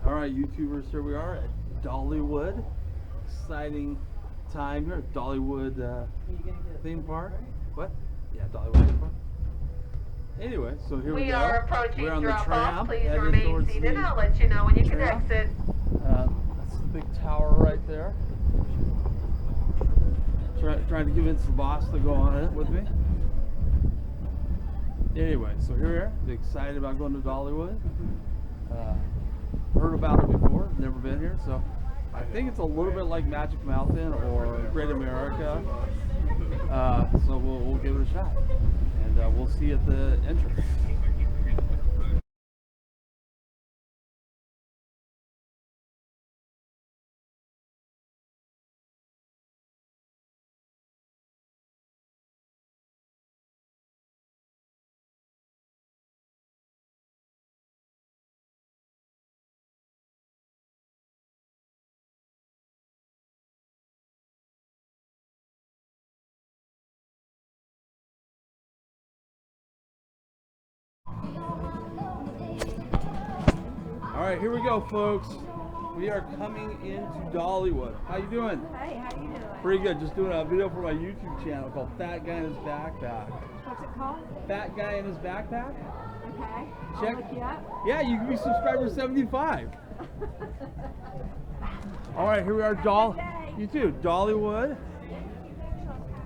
Alright, YouTubers, here we are at Dollywood. Exciting time here at Dollywood theme park. What? Yeah, Dollywood theme park. Anyway, so here we go. We are approaching We're on the tram. Please remain seated. I'll let you know when you can exit. That's the big tower right there. Trying to convince the boss to go on it with me. Anyway, so here we are. Excited about going to Dollywood. Heard about it before, never been here, so I think it's a little bit like Magic Mountain or Great America. So we'll give it a shot, and we'll see you at the entrance. Alright, here we go, folks. We are coming into Dollywood. How you doing? Hi, how you doing? Pretty good. Just doing a video for my YouTube channel called Fat Guy in His Backpack. What's it called? Fat Guy in His Backpack? Okay. Check. I'll look you up. Yeah, you can be subscriber 75. Alright, here we are, you too, Dollywood.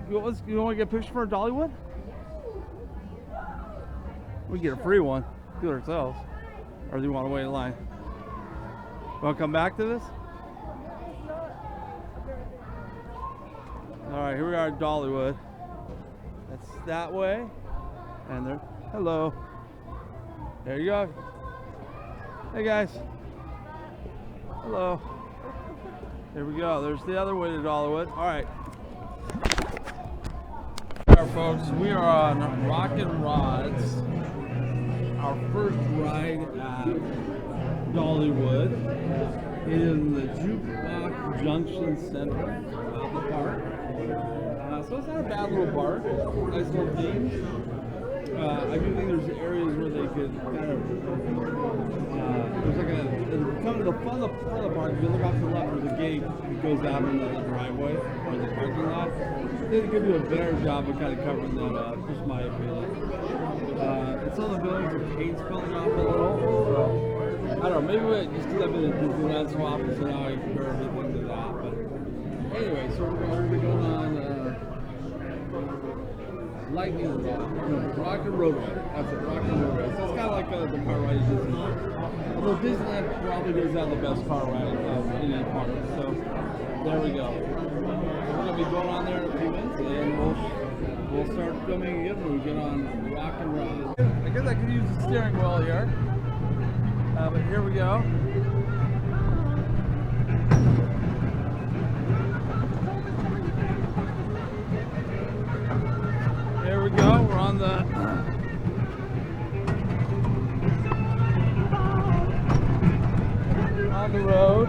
You want to get a picture for Dollywood? We can get a free one. Do it ourselves. Or do you want to wait in line? Want to come back to this? Alright, here we are at Dollywood. That's that way. And there. Hello. There you go. Hey guys. Hello. There we go. There's the other way to Dollywood. Alright. There, folks. We are on Rockin' Rods. Our first ride at Dollywood in the Jukebox Junction Center of the park. So it's not a bad little park. Nice little themes. I do think there's areas where they could kind of there's like a come to the front of the park. If you look off to the left, there's a gate that goes out into the driveway or the parking lot. They could do a better job of kind of covering that up. Just my opinion. And some of the buildings are paint spilling off a little. So, I don't know. Maybe just because I've been in Disneyland so often, so now I compare everything to that. But anyway, so we're going to be going on Lightning Rod, Rocket Roadway. That's it, Rocket Roadway. So it's kind of like the car ride at Disneyland. Although Disneyland probably does have the best car ride of any park. So there we go. We're going to be going on there in a few minutes, and we'll start filming again when we get on Rockin' Rod. I guess I could use the steering wheel here. But here we go. Here we go. We're on the road.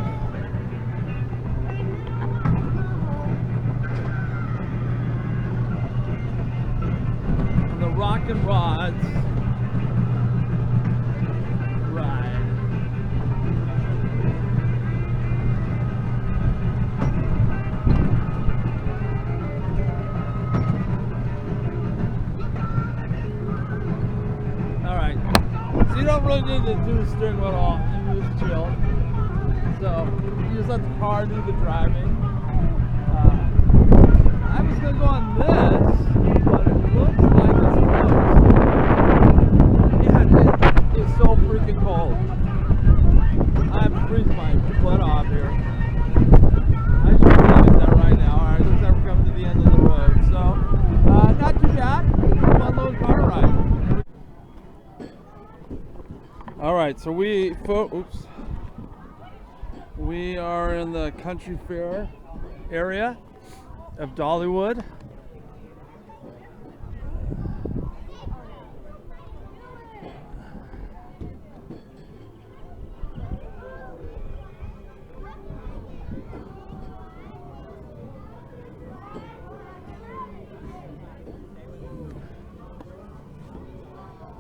The Rockin' Rods ride. Alright, so you don't really need to do the steering wheel at all. You just chill. So you just let the car do the driving. I was going to go on this, but it looks like it's closed. Yeah, it's so freaking cold. I'm freezing my butt off here. I should be doing that right now. Alright, looks like we're coming to the end of the road. So, not too bad. Fun little car ride. Alright, so we are in the country fair area of Dollywood.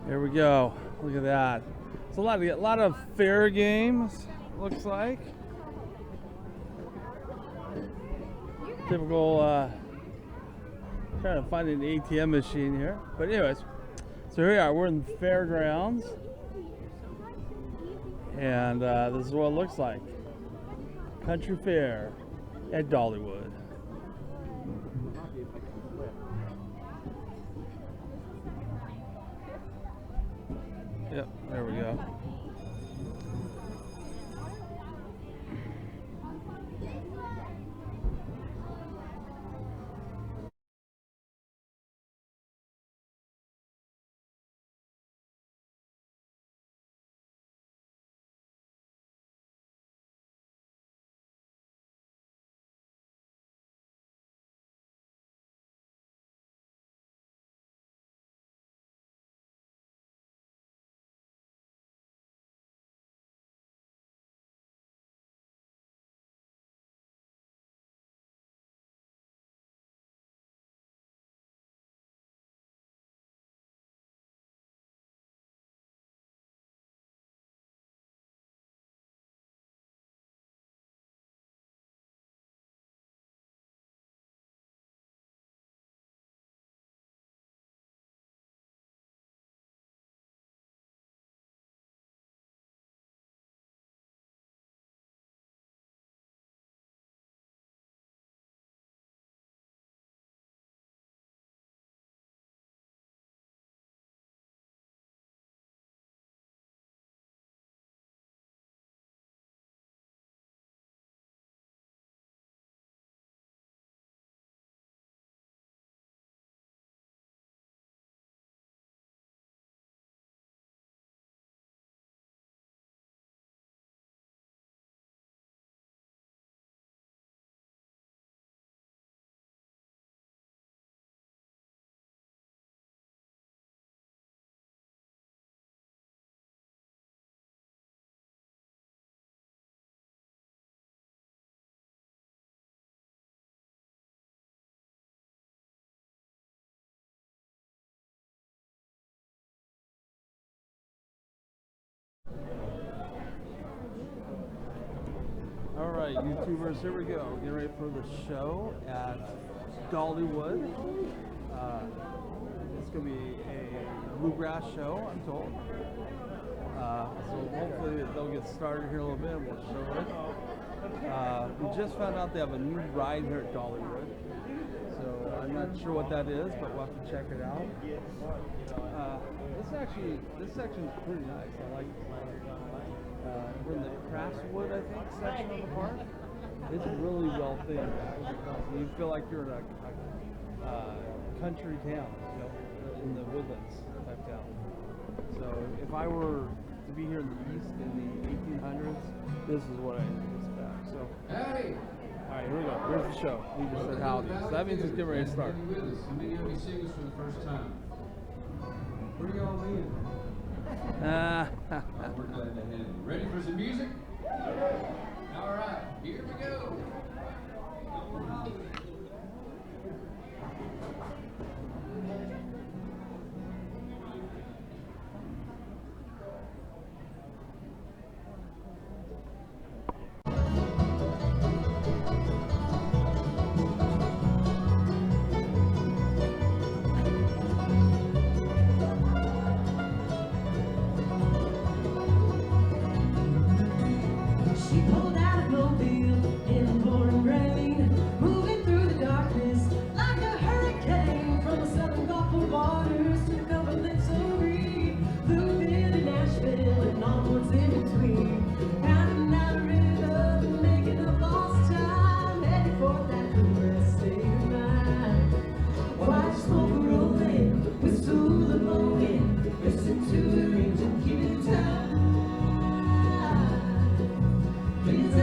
Here we go. Look at that. It's a lot of fair games. looks like. Typical, trying to find an ATM machine here. But anyways, so here we are. We're in the fairgrounds. And this is what it looks like. Country Fair at Dollywood. Yep, there we go. Alright, YouTubers, here we go. Getting ready for the show at Dollywood. It's going to be a Bluegrass show, I'm told. So hopefully they'll get started here in a little bit and we'll show it. We just found out they have a new ride here at Dollywood. So I'm not sure what that is, but we'll have to check it out. This section is pretty nice. I like it. We're in the Craftswood, I think, section of the park. It's really well themed. You feel like you're in a country town, you know, in the woodlands type town. So if I were to be here in the East in the 1800s, this is what I expect. So, Howdy! all right, here we go. Here's the show. We just said howdy. So that means it's getting ready to start. With us. How many of you seeing us for the first time? Where do y'all live? We're glad to have you. Ready for some music? All right, here we go. She pulled out a mobile in the pouring rain, moving through the darkness like a hurricane. From the southern Gulf of waters to the Gulf of Missouri, Louisville to Nashville and onwards in between. Pounding out a rhythm, making up lost time, heading for that Bluegrass state of mind. Watch smoke rolling, whistle a blowing, listen to her engine keep it tight. It's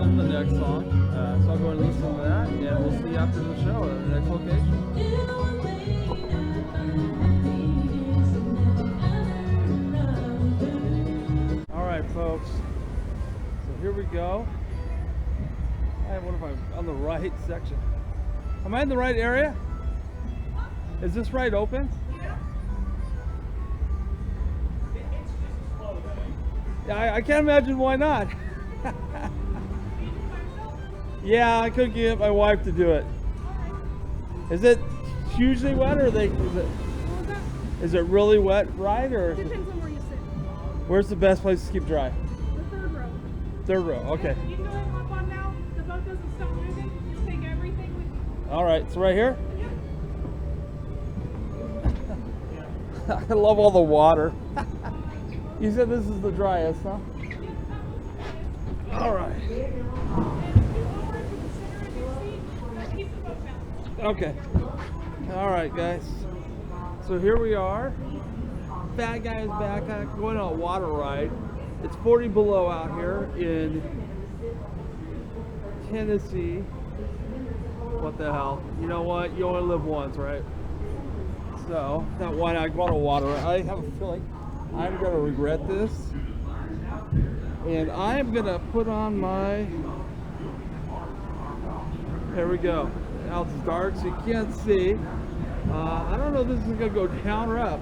on the next song. So I'll go and listen to that, and we'll see you after the show at the next location. All right, folks. So here we go. I wonder if I'm on the right section. Am I in the right area? Is this right open? Yeah, I can't imagine why not. Yeah, I couldn't get my wife to do it. Is it hugely wet, or is it really wet, right? Or Depends on where you sit. where's the best place to keep dry? The third row. Third row. Okay. You can go ahead and hop on now. The boat doesn't stop moving. Just take everything with you. All right. So right here. I love all the water. You said this is the driest, huh? All right. Okay. All right, guys. So here we are. Fat guy is back. Going on a water ride. It's 40 below out here in Tennessee. What the hell? You know what? You only live once, right? So that why I go on a water ride. I have a feeling I'm gonna regret this. And I'm gonna put on my. There we go. Now it's dark, so you can't see. I don't know if this is gonna go down or up.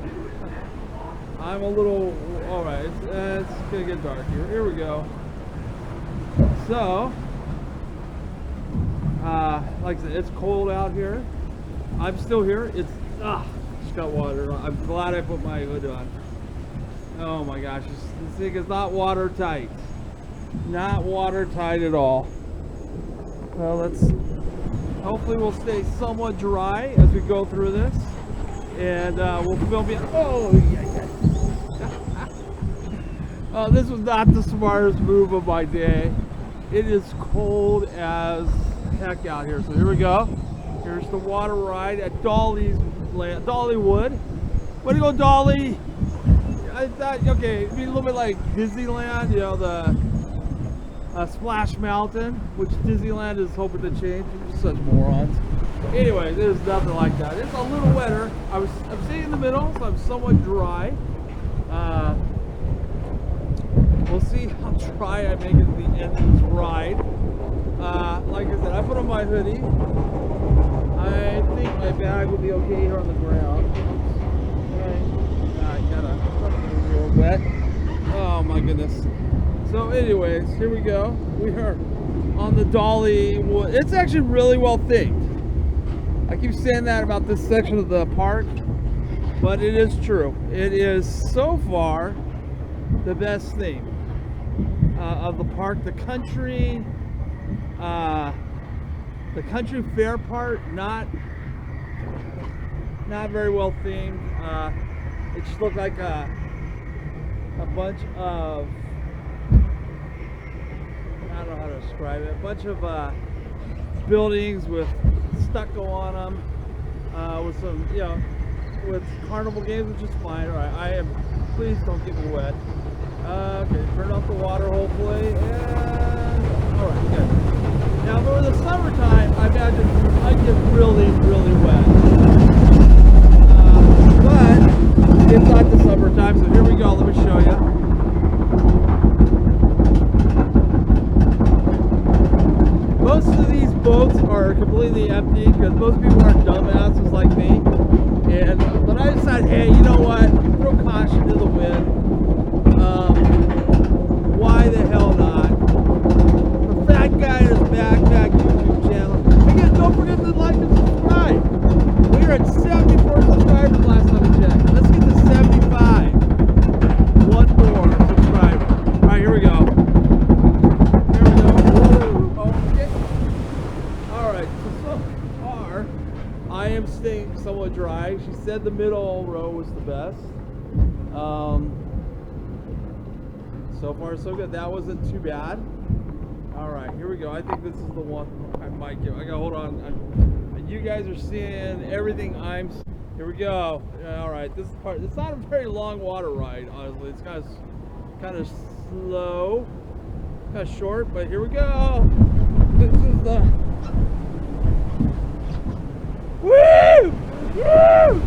I'm a little. All right, it's gonna get dark here. Here we go. So, like I said, it's cold out here. I'm still here. It's just got water on. I'm glad I put my hood on. Oh my gosh, this thing is not watertight. Not watertight at all. Well, hopefully we'll stay somewhat dry as we go through this. And we'll film it. Oh, yeah. This was not the smartest move of my day. It is cold as heck out here. So here we go. Here's the water ride at Dollywood. Way to go, Dolly! I thought, okay, it'd be a little bit like Disneyland, you know, the Splash Mountain, which Disneyland is hoping to change. Such morons. Anyway, there's nothing like that. It's a little wetter. I'm sitting in the middle, so I'm somewhat dry. We'll see how dry I make it at the end of this ride. Like I said, I put on my hoodie. I think my bag will be okay here on the ground. I got a little wet. Oh my goodness. So anyways, here we go. We are on the Dollywood. It's actually really well themed. I keep saying that about this section of the park, but it is true. It is so far the best theme of the park. The country fair part, not very well themed. It just looked like a bunch of, I don't know how to describe it, a bunch of buildings with stucco on them, with some, you know, with carnival games, which is fine. All right, please don't get me wet. Okay, turn off the water hopefully, and all right, good. Now, for the summertime, I imagine I get really, really wet. But it's not the summertime, so here we go. Let me show you. Most of these boats are completely empty because most people are dumbasses like me. But I decided, hey, you know what? Throw caution to the wind. Why the hell not? The fat guy in his backpack YouTube channel. Again, don't forget to like and subscribe. We are at 74 subscribers last time I checked. Let's get to 75. One more subscriber. All right, here we go. Here we go. Okay. All right. So far, I am staying somewhat dry. She said the middle row was the best. So far, so good. That wasn't too bad. All right, here we go. I think this is the one I might give. I gotta hold on. You guys are seeing everything here we go. All right, this part. It's not a very long water ride, honestly. It's kind of slow. Kind of short, but here we go. This is the woo! Woo!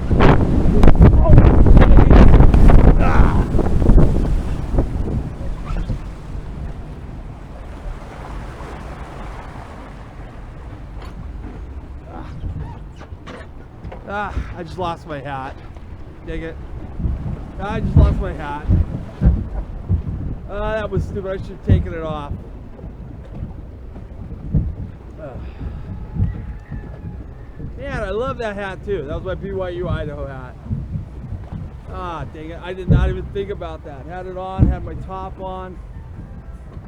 Oh, ah! I just lost my hat. Dig it. I just lost my hat. That was stupid. I should have taken it off. Man, I love that hat too. That was my BYU Idaho hat. Ah, dang it. I did not even think about that. Had it on, had my top on.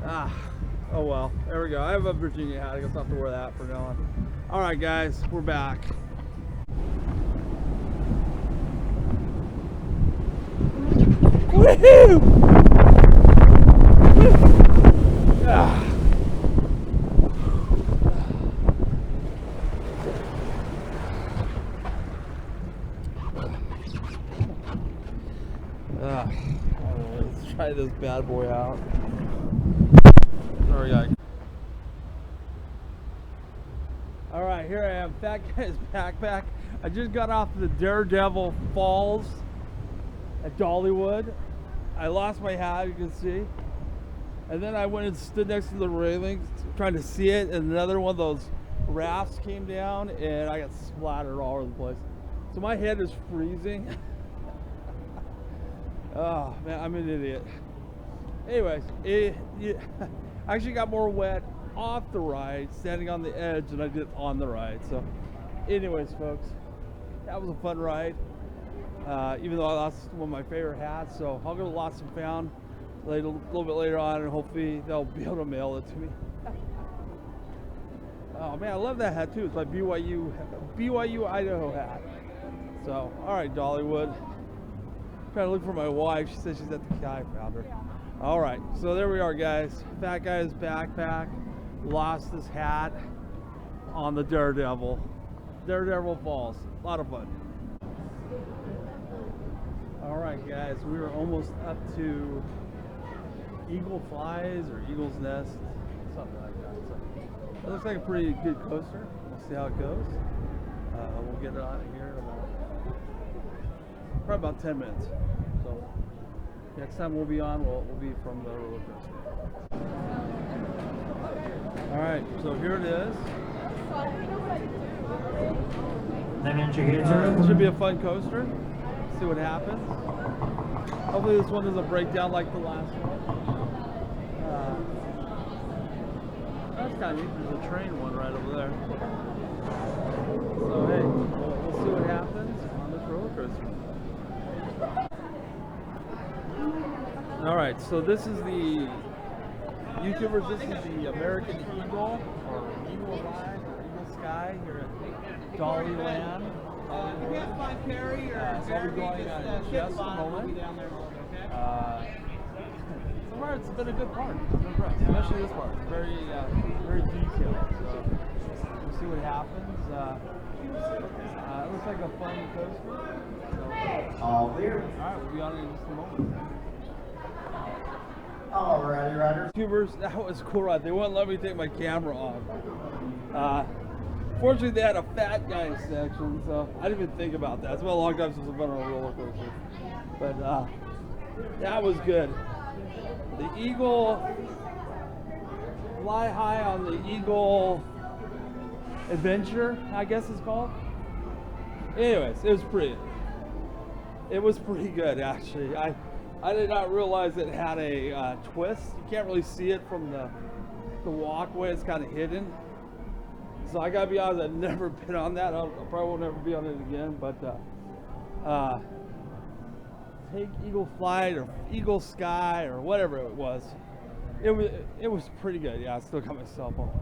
Oh well. There we go. I have a Virginia hat. I guess I'll have to wear that from now on. Alright guys, we're back. Woohoo! Let's try this bad boy out. There we go. Alright, here I am, Fat Guy's Backpack. I just got off the Daredevil Falls at Dollywood. I lost my hat, you can see. And then I went and stood next to the railings trying to see it, and another one of those rafts came down and I got splattered all over the place. So my head is freezing. Oh man, I'm an idiot. Anyways, I actually got more wet off the ride standing on the edge than I did on the ride. So anyways folks, that was a fun ride. Even though I lost one of my favorite hats, so I'll go to Lost and Found a little bit later on, and hopefully they'll be able to mail it to me. Oh man, I love that hat too. It's my BYU Idaho hat. So, all right, Dollywood. Trying to look for my wife. She said she's at the guy. Found her. All right, so there we are, guys. Fat Guy's Backpack. Lost his hat on the Daredevil Falls. A lot of fun. All right, guys, we were almost up to Eagle Flies or Eagle's Nest, something like that. So it looks like a pretty good coaster. We'll see how it goes. We'll get it on here in probably about 10 minutes. So next time we'll be on, we'll be from the roller coaster. All right, so here it is. It should be a fun coaster. See what happens. Hopefully this one doesn't break down like the last one. That's kind of neat. There's a train one right over there. So hey, we'll see what happens on this roller coaster. All right, so this is the YouTubers. This is the American Eagle or Eagle Line or Eagle Sky here at Dollyland. You can't find Perry or so I'll be going just a moment. So far it's been a good park. I'm impressed, especially this part. It's very, very detailed. So we'll see what happens. It looks like a fun coaster. So, all clear. All right, we'll be on it in just a moment. Alrighty, riders. YouTubers, that was a cool ride. They wouldn't let me take my camera off. Fortunately, they had a Fat Guy section, so I didn't even think about that. It's been a long time since I've been on a roller coaster. But that was good. The Eagle, fly high on the Eagle Adventure, I guess it's called. Anyways, it was pretty good, actually. I did not realize it had a twist. You can't really see it from the walkway. It's kind of hidden. So I gotta be honest, I've never been on that. I probably won't ever be on it again. But take Eagle Flight or Eagle Sky or whatever it was. It was pretty good. Yeah, I still got my cell phone.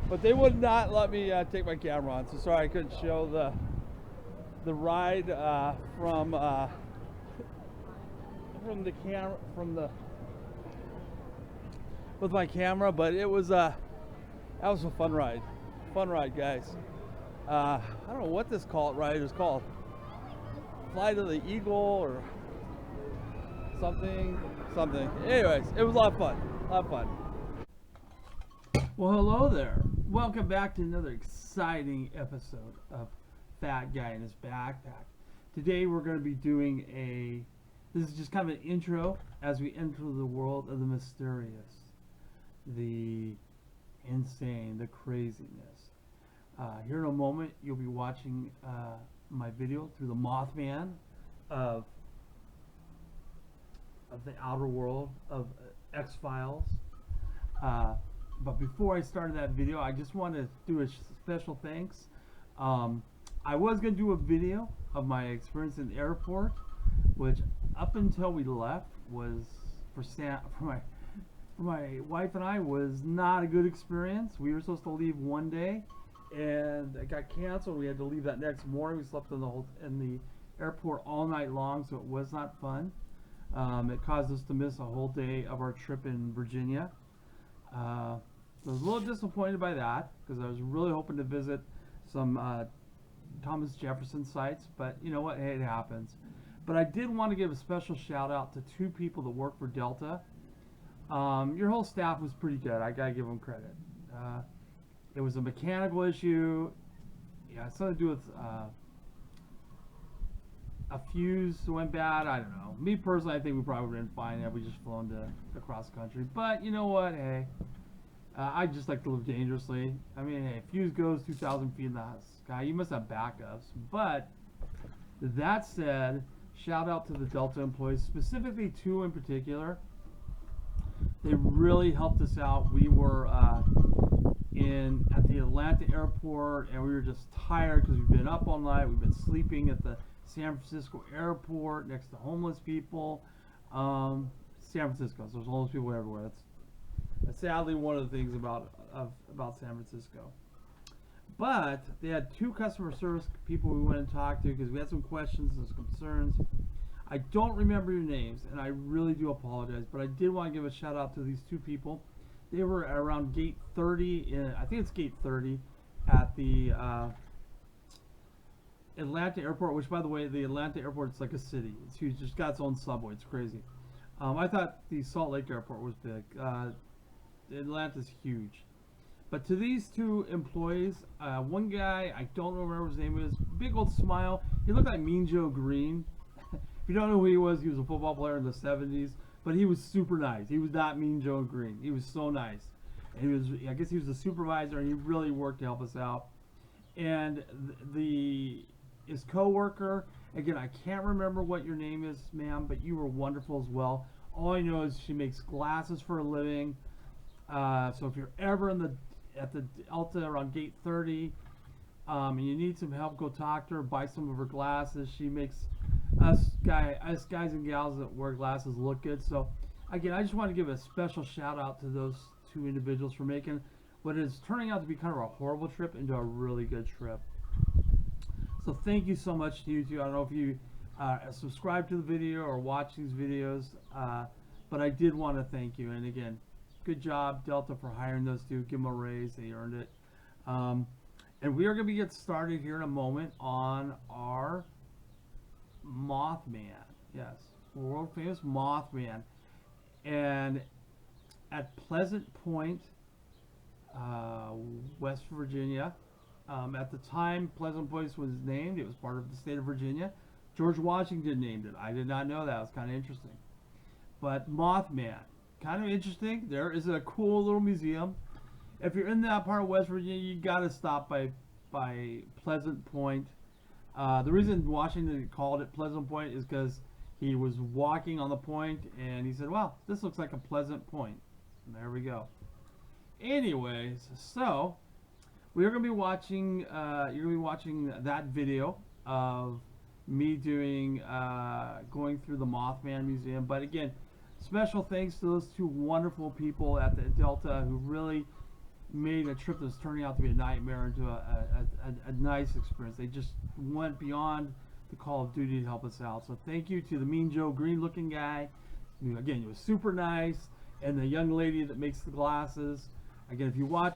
But they would not let me take my camera on. So sorry I couldn't show the ride from the camera with my camera. But it was that was a fun ride. Fun ride, guys. I don't know what this ride is called. Flight of the Eagle or something. Anyways, it was a lot of fun. Well, hello there. Welcome back to another exciting episode of Fat Guy in His Backpack. Today we're going to be doing this is just kind of an intro as we enter the world of the mysterious, the insane, the craziness. Here in a moment you'll be watching my video through the Mothman of the outer world of X-Files. But before I started that video, I just want to do a special thanks. I was going to do a video of my experience in the airport, which up until we left was for my wife and I was not a good experience. We were supposed to leave one day, and it got canceled. We had to leave that next morning. We slept in the airport all night long, so it was not fun. It caused us to miss a whole day of our trip in Virginia. I was a little disappointed by that because I was really hoping to visit some Thomas Jefferson sites, but you know what? Hey, it happens. But I did want to give a special shout out to two people that work for Delta. Your whole staff was pretty good. I gotta give them credit. It was a mechanical issue. Yeah, something to do with a fuse went bad. I don't know. Me personally, I think we probably would have been fine had we just flown across the country. But you know what? Hey, I just like to live dangerously. I mean, hey, fuse goes 2,000 feet in the sky. You must have backups. But that said, shout out to the Delta employees, specifically two in particular. They really helped us out. We were at the Atlanta airport, and we were just tired because we've been up all night. We've been sleeping at the San Francisco airport next to homeless people. San Francisco, so there's homeless people everywhere. That's sadly one of the things about San Francisco. But they had two customer service people we went and talked to because we had some questions and some concerns. I don't remember your names, and I really do apologize, but I did want to give a shout out to these two people. They were around gate 30, I think it's gate 30, at the Atlanta airport, which by the way, the Atlanta airport is like a city. It's huge, just got its own subway, it's crazy. I thought the Salt Lake airport was big. Atlanta's huge. But to these two employees, one guy, I don't remember what his name is, big old smile. He looked like Mean Joe Green. If you don't know who he was a football player in the 70s, but he was super nice. He was not Mean Joe Green. He was so nice. And I guess he was the supervisor, and he really worked to help us out. And his co-worker, again, I can't remember what your name is, ma'am, but you were wonderful as well. All I know is she makes glasses for a living. So if you're ever at the Delta around gate 30, and you need some help, go talk to her, buy some of her glasses. She makes us guys and gals that wear glasses look good. So again, I just want to give a special shout out to those two individuals for making what is turning out to be kind of a horrible trip into a really good trip. So thank you so much to you two. I don't know if you subscribe to the video or watch these videos, but I did want to thank you. And again, good job, Delta, for hiring those two. Give them a raise. They earned it. And we are going to get started here in a moment on our Mothman. Yes, world famous Mothman. And at Pleasant Point, West Virginia, at the time Pleasant Point was named, it was part of the state of Virginia. George Washington named it. I did not know that. It was kind of interesting. But Mothman, kind of interesting. There is a cool little museum. If you're in that part of West Virginia, you got to stop by Pleasant Point. The reason Washington called it Pleasant Point is because he was walking on the point and he said, "Wow, this looks like a pleasant point." And there we go. Anyways, so we're gonna be watching. You're gonna be watching that video of me doing going through the Mothman Museum. But again, special thanks to those two wonderful people at the Delta who really made a trip that's turning out to be a nightmare into a nice experience. They just went beyond the call of duty to help us out. So thank you to the Mean Joe Green looking guy. Again, he was super nice. And the young lady that makes the glasses. Again, if you watch